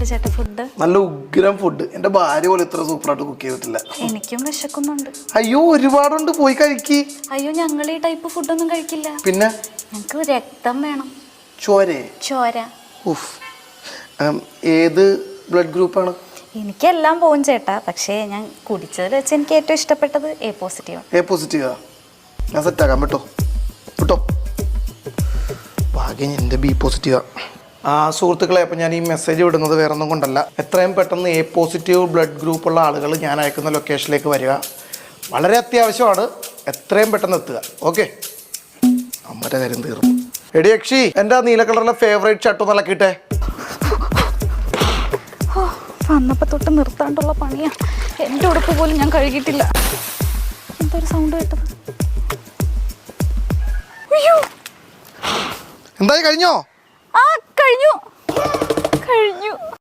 എങ്ങനെയുണ്ട് ചേട്ടാ ഫുഡ്? നല്ല ഉഗ്രം ഫുഡ്. എന്റെ ഭാര്യ പോലെ ഇത്ര സൂപ്പറായിട്ട് കുക്ക് ചെയ്തിട്ടില്ല. എനിക്കും വിശക്കുന്നുണ്ട്. അയ്യോ ഒരുപാടുണ്ട്, പോയി കഴിക്ക്. അയ്യോ ഞങ്ങൾ ഈ ടൈപ്പ് ഫുഡൊന്നും കഴിക്കില്ല. പിന്നെ ഞങ്ങൾക്ക് രക്തം വേണം. ചോര. ഉഫ്. ഏത് ബ്ലഡ് ഗ്രൂപ്പാണ്? എനിക്കെല്ലാം പോകും ചേട്ടാ, പക്ഷേ ഞാൻ കുടിച്ചതിൽ വെച്ച് എനിക്ക് ഏറ്റവും ഇഷ്ടപ്പെട്ടത് എ പോസിറ്റീവ്. എ പോസിറ്റീവാ? ഞാൻ സെറ്റാക്കാം. വിട്ടോ ഭാഗ്യം എൻ്റെ ബി പോസിറ്റീവാ. സുഹൃത്തുക്കളെ, അപ്പം ഞാൻ ഈ മെസ്സേജ് വിടുന്നത് വേറെ ഒന്നും കൊണ്ടല്ല. എത്രയും പെട്ടെന്ന് എ പോസിറ്റീവ് ബ്ലഡ് ഗ്രൂപ്പുള്ള ആളുകൾ ഞാൻ അയക്കുന്ന ലൊക്കേഷനിലേക്ക് വരിക. വളരെ അത്യാവശ്യമാണ്. എത്രയും പെട്ടെന്ന് എത്തുക. ഓക്കെ, അമ്മയുടെ കാര്യം തീർന്നു. എടി യക്ഷി, എൻ്റെ ആ നീല കളറിലെ ഫേവറേറ്റ് ഷർട്ട് ഒന്ന് ഇളക്കിയിട്ടെ. വന്നപ്പോൾ തൊട്ട് നിർത്താണ്ടുള്ള പണിയാ. എൻ്റെ ഉടുപ്പ് പോലും ഞാൻ കഴുകിയിട്ടില്ല. എന്തൊരു സൗണ്ട് കേട്ടത്? അയ്യോ, എന്തായി കഴിഞ്ഞോ? കഴിഞ്ഞു.